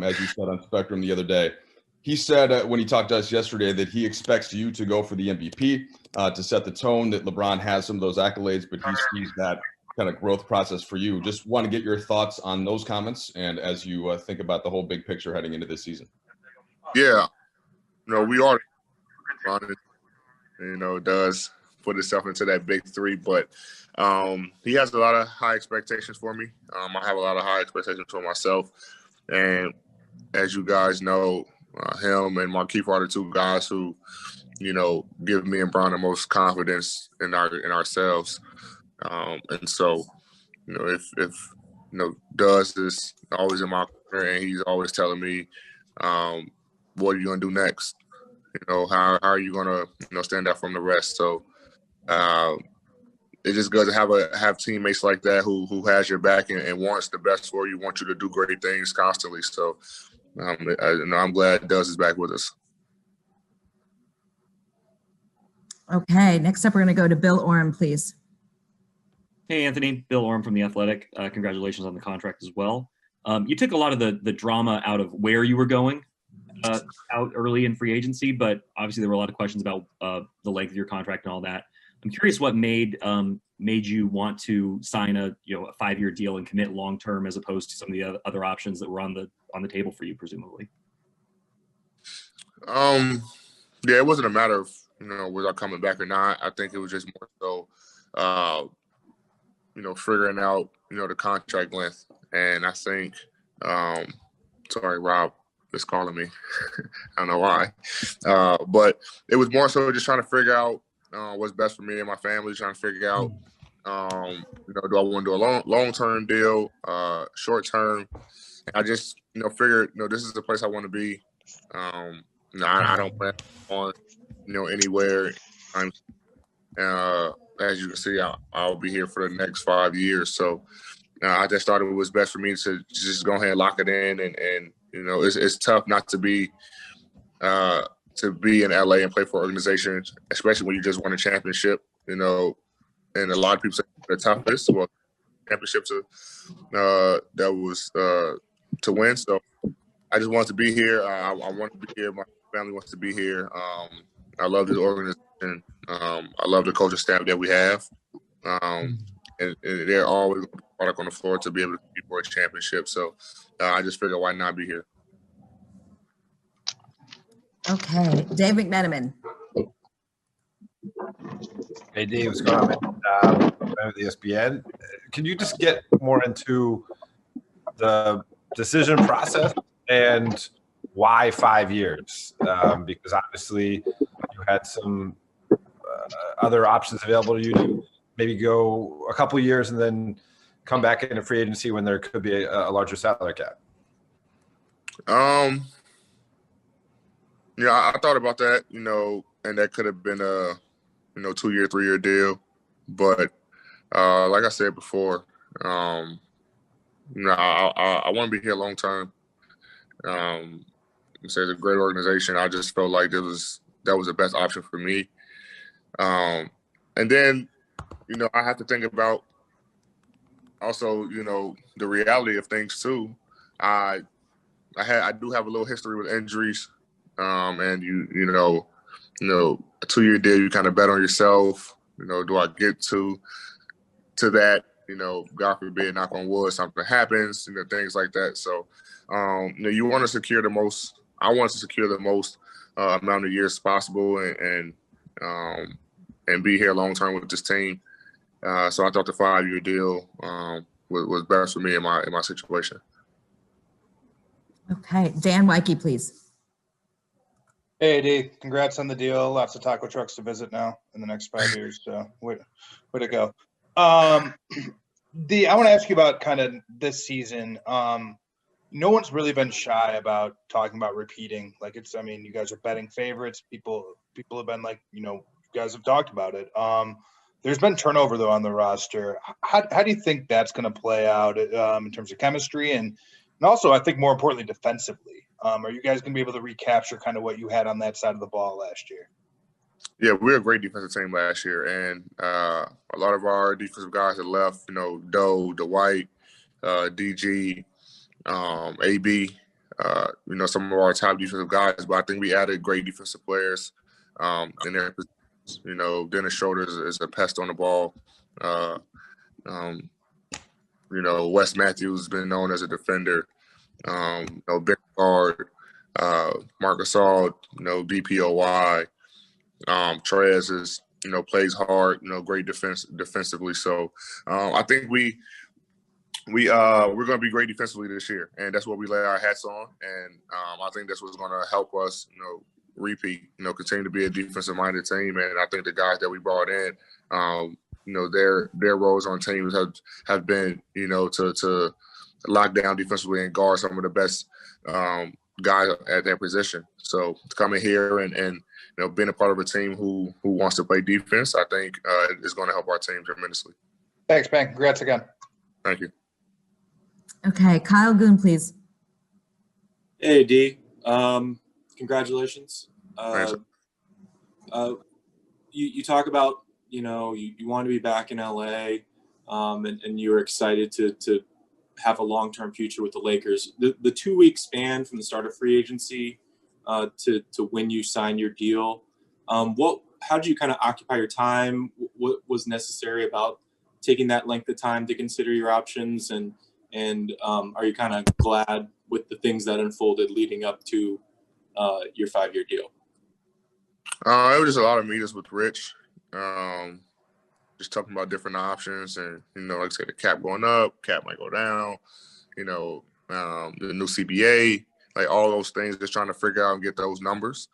as you said on Spectrum the other day. He said when he talked to us yesterday that he expects you to go for the MVP to set the tone, that LeBron has some of those accolades, but he sees that kind of growth process for you. Just want to get your thoughts on those comments and as you think about the whole big picture heading into this season. Yeah, we are, does put himself into that big three, but he has a lot of high expectations for me. I have a lot of high expectations for myself. And as you guys know, him and Markieff are the two guys who, give me and Brian the most confidence in ourselves. And so, if Duz is always in my corner and he's always telling me, what are you going to do next? How are you going to, stand out from the rest? So it's just good to have teammates like that who has your back and wants the best for you, want you to do great things constantly. So I'm glad Duz is back with us. Okay, next up we're going to go to Bill Oram, please. Hey, Anthony. Bill Oram from The Athletic. Congratulations on the contract as well. You took a lot of the drama out of where you were going out early in free agency, but obviously there were a lot of questions about the length of your contract and all that. I'm curious what made you want to sign a 5-year deal and commit long term as opposed to some of the other options that were on the table for you, presumably. Yeah, it wasn't a matter of was I coming back or not. I think it was just more so figuring out the contract length, and I think sorry, Rob is calling me. I don't know why, but it was more so just trying to figure out what's best for me and my family, trying to figure out, do I want to do a long-term deal, short-term? I just, figured, this is the place I want to be. I don't plan on, anywhere. As you can see, I'll be here for the next 5 years. So I just thought it was best for me to just go ahead and lock it in. And it's tough not to be in LA and play for an organization, especially when you just won a championship, and a lot of people say the toughest. Well, championships that was to win. So I just want to be here. I want to be here. My family wants to be here. I love this organization. I love the coaching staff that we have. And they're always product on the floor to be able to compete for a championship. So I just figured why not be here. Okay, Dave McMenamin. Hey, Dave, what's going on, man? With ESPN. Can you just get more into the decision process and why 5 years? Because obviously you had some other options available to you to maybe go a couple of years and then come back into free agency when there could be a larger salary cap. Yeah, I thought about that, and that could have been a 2-year, 3-year deal. But like I said before, I want to be here long term. It's a great organization. I just felt like that was the best option for me. And then, I have to think about also, the reality of things too. I do have a little history with injuries. And a 2-year deal, you kind of bet on yourself. Do I get to that? God forbid, knock on wood, something happens, things like that. So, you want to secure the most. I want to secure the most amount of years possible, and be here long term with this team. So I thought the 5-year deal was best for me in my situation. Okay, Dan Weike, please. Hey, Dave, congrats on the deal. Lots of taco trucks to visit now in the next 5 years. So way to go. I want to ask you about kind of this season. No one's really been shy about talking about repeating. You guys are betting favorites. People have been like, you guys have talked about it. There's been turnover though on the roster. How do you think that's going to play out in terms of chemistry and also I think more importantly defensively? Are you guys going to be able to recapture kind of what you had on that side of the ball last year? Yeah, we were a great defensive team last year, and a lot of our defensive guys had left. Doe, Dwight, DG, AB. you know, some of our top defensive guys, but I think we added great defensive players in their positions. You know, Dennis Schroeder is a pest on the ball. You know, Wes Matthews has been known as a defender. You know, Ben Guard, Marc Gasol, you know, DPOY. Trez is, you know, plays hard, you know, great defensively. So I think we're going to be great defensively this year, and that's what we lay our hats on. And I think that's what's going to help us, you know, repeat, you know, continue to be a defensive-minded team. And I think the guys that we brought in, you know, their roles on teams have been, you know, to lock down defensively and guard some of the best guys at that position. So coming here and you know, being a part of a team who wants to play defense, I think is going to help our team tremendously. Thanks, Ben. Congrats again. Thank you. Okay, Kyle Goon, please. Hey, D. Congratulations. Thanks. You talk about, you know, you want to be back in LA, and you were excited to have a long-term future with the Lakers. The 2-week span from the start of free agency to when you signed your deal, how did you kind of occupy your time? What was necessary about taking that length of time to consider your options, and are you kind of glad with the things that unfolded leading up to your 5-year deal? It was just a lot of meetings with Rich, just talking about different options, and you know, like I said, the cap going up, cap might go down, you know, the new CBA, like all those things, just trying to figure out and get those numbers.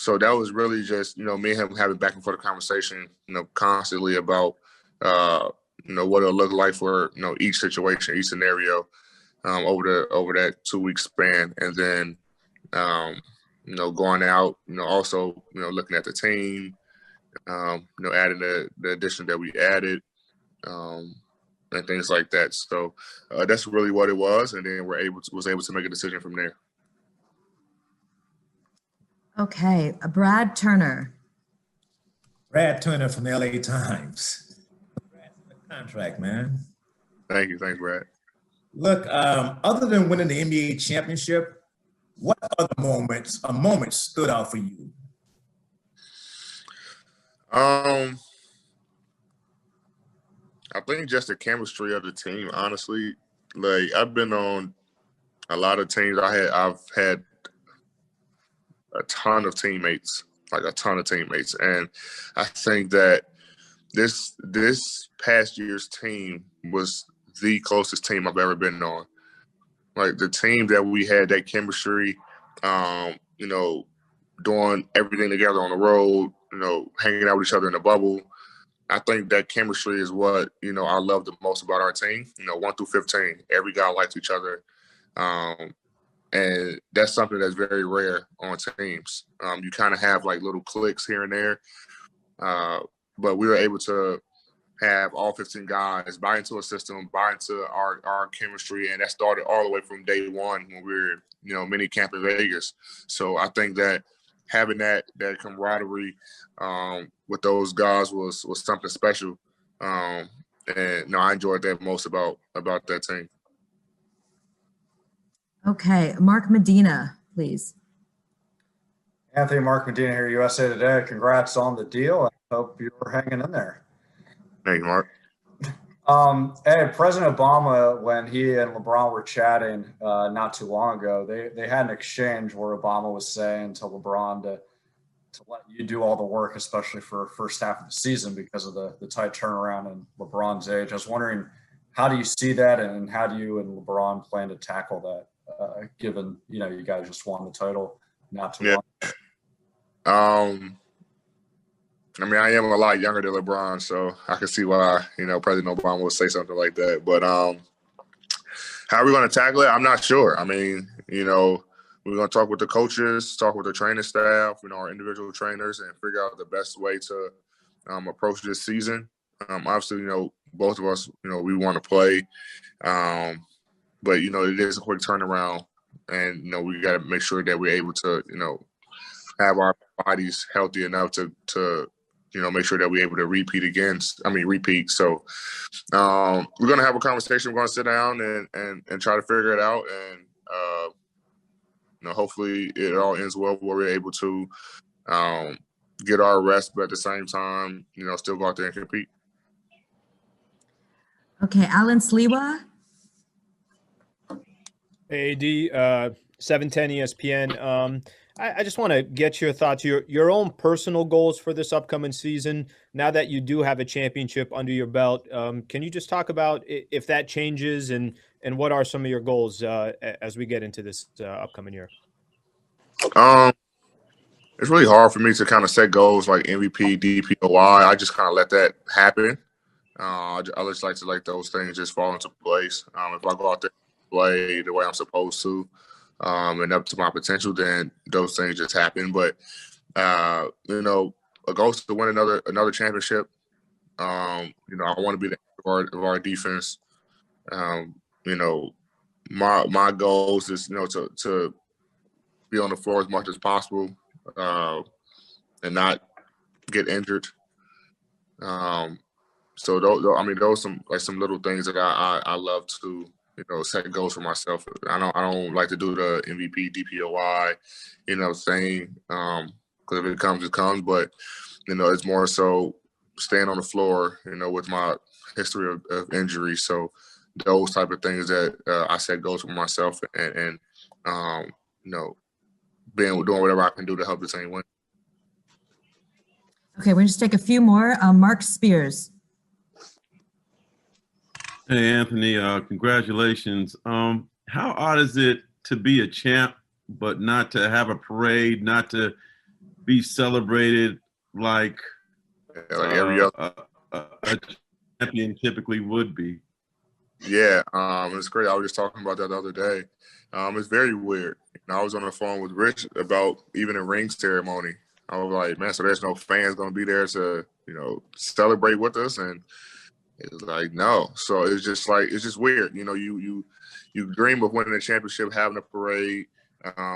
So that was really just, you know, me and him having back and forth conversation, you know, constantly about, you know, what it'll look like for, you know, each situation, each scenario, over that 2-week span. And then, you know, going out, you know, also, you know, looking at the team, you know, adding the addition that we added, and things like that. So that's really what it was. And then was able to make a decision from there. Okay, Brad Turner. Brad Turner from the LA Times. Contract, man. Thank you. Thanks, Brad. Look, other than winning the NBA championship, what other moments stood out for you? I think just the chemistry of the team, honestly. Like, I've been on a lot of teams. I've had a ton of teammates, and I think that this past year's team was the closest team I've ever been on. Like, the team that we had, that chemistry, you know, doing everything together on the road, you know, hanging out with each other in the bubble. I think that chemistry is what, you know, I love the most about our team. You know, 1 through 15, every guy likes each other. And that's something that's very rare on teams. You kind of have like little cliques here and there. But we were able to have all 15 guys buy into a system, buy into our chemistry. And that started all the way from day one when we were, you know, mini camp in Vegas. So I think that having that camaraderie with those guys was something special. And no, I enjoyed that most about that team. Okay, Mark Medina, please. Anthony, Mark Medina here, USA Today. Congrats on the deal. I hope you're hanging in there. Thank you, Mark. Hey, President Obama, when he and LeBron were chatting not too long ago, they had an exchange where Obama was saying to LeBron to let you do all the work, especially for first half of the season because of the tight turnaround and LeBron's age. I was wondering, how do you see that, and how do you and LeBron plan to tackle that, given, you know, you guys just won the title not too long? I mean, I am a lot younger than LeBron, so I can see why, you know, President Obama would say something like that. But how are we going to tackle it? I'm not sure. I mean, you know, we're going to talk with the coaches, talk with the training staff, you know, our individual trainers, and figure out the best way to approach this season. Obviously, you know, both of us, you know, we want to play. But, you know, it is a quick turnaround, and, you know, we got to make sure that we're able to, you know, have our bodies healthy enough to you know, make sure that we're able to repeat. So we're going to have a conversation. We're going to sit down and try to figure it out. And hopefully it all ends well where we're able to get our rest, but at the same time, still go out there and compete. Okay, Alan Sliwa. Hey, AD, 710 ESPN. I just want to get your thoughts, your own personal goals for this upcoming season. Now that you do have a championship under your belt, can you just talk about if that changes and what are some of your goals as we get into this upcoming year? It's really hard for me to kind of set goals like MVP, DPOY. I just kind of let that happen. I just like to let those things just fall into place. If I go out there and play the way I'm supposed to, and up to my potential, then those things just happen. But a goal is to win another championship. I want to be the of our defense. My goals is to be on the floor as much as possible and not get injured. So those some little things that I love to set goals for myself. I don't like to do the MVP, DPOY, thing because if it comes, it comes. But it's more so staying on the floor, with my history of injury. So those type of things that I set goals for myself and doing whatever I can do to help the team win. Okay, we'll just take a few more. Mark Spears. Hey, Anthony, congratulations. How odd is it to be a champ, but not to have a parade, not to be celebrated like every other a champion typically would be? Yeah, it's great. I was just talking about that the other day. It's very weird. I was on the phone with Rich about even a ring ceremony. I was like, man, so there's no fans going to be there to, celebrate with us? And it was like, no. So it's just weird. You dream of winning a championship, having a parade,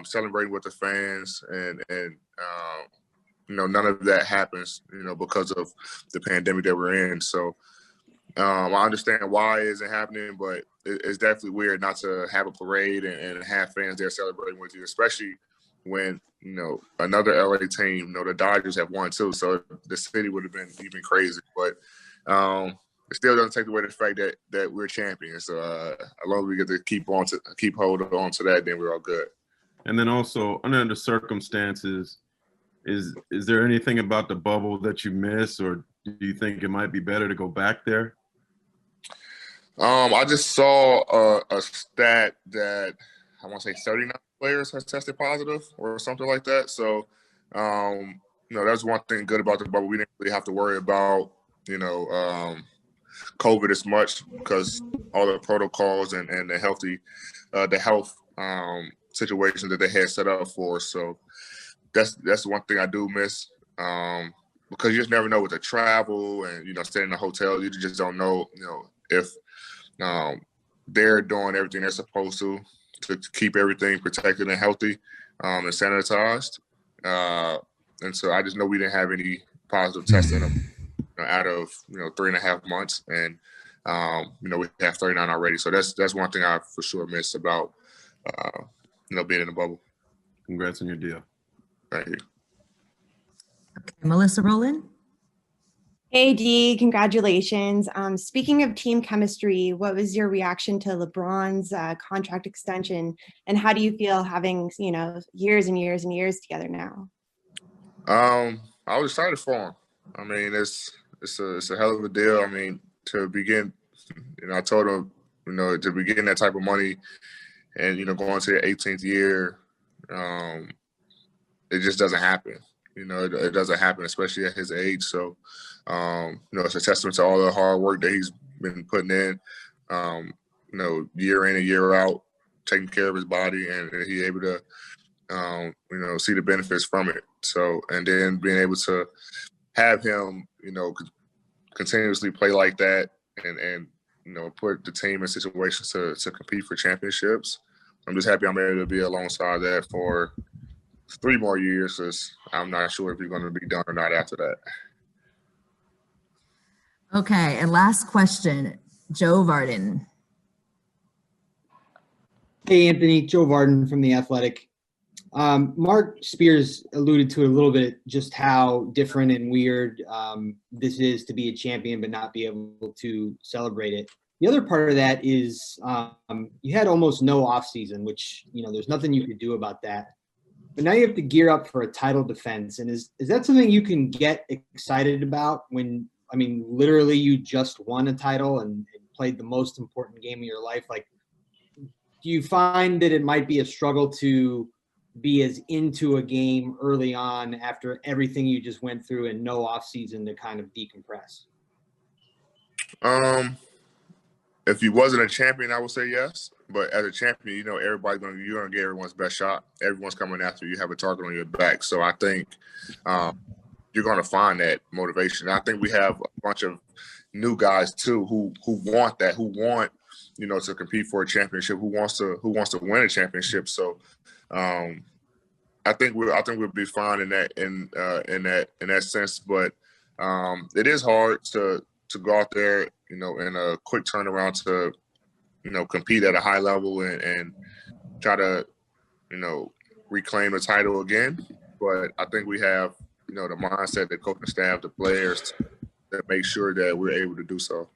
celebrating with the fans, and none of that happens, because of the pandemic that we're in. So I understand why it isn't happening, but it's definitely weird not to have a parade and have fans there celebrating with you, especially when, another LA team, the Dodgers have won too. So the city would have been even crazy. But it still doesn't take away the fact that we're champions. So as long as we get to keep holding on to that, then we're all good. And then also, under the circumstances, is there anything about the bubble that you miss, or do you think it might be better to go back there? I just saw a stat that I want to say 39 players has tested positive or something like that. So, that's one thing good about the bubble. We didn't really have to worry about, COVID as much because all the protocols and the health situation that they had set up for us. So that's one thing I do miss. Because you just never know with the travel and, staying in a hotel, you just don't know, if they're doing everything they're supposed to keep everything protected and healthy and sanitized. And so I just know we didn't have any positive tests in them out of, 3.5 months. And, we have 39 already. So that's one thing I for sure miss about, being in the bubble. Congrats on your deal. Thank you. Okay, Melissa Rowland. Hey, Dee, congratulations. Speaking of team chemistry, what was your reaction to LeBron's contract extension, and how do you feel having, years and years and years together now? I was excited for him. I mean, it's a hell of a deal. I mean, to begin, I told him, to begin that type of money and, going to the 18th year, it just doesn't happen. It doesn't happen, especially at his age. So, it's a testament to all the hard work that he's been putting in, year in and year out, taking care of his body, and he's able to, see the benefits from it. So, and then being able to have him, continuously play like that and put the team in situations to compete for championships. I'm just happy I'm able to be alongside that for 3 more years, because I'm not sure if he's going to be done or not after that. Okay, and last question, Joe Varden. Hey, Anthony, Joe Varden from The Athletic. Mark Spears alluded to a little bit just how different and weird this is to be a champion but not be able to celebrate it. The other part of that is you had almost no offseason, which, there's nothing you could do about that. But now you have to gear up for a title defense. And is that something you can get excited about when, literally you just won a title and played the most important game of your life? Like, do you find that it might be a struggle to be as into a game early on after everything you just went through and no off season to kind of decompress? If you wasn't a champion, I would say yes. But as a champion, you're gonna get everyone's best shot. Everyone's coming after you. You have a target on your back. So I think you're gonna find that motivation. I think we have a bunch of new guys too who want that, who want to compete for a championship, who wants to win a championship. So I think we'll be fine in that sense. But it is hard to go out there, in a quick turnaround to, compete at a high level and try to, reclaim the title again. But I think we have, the mindset, the coaching staff, the players to make sure that we're able to do so.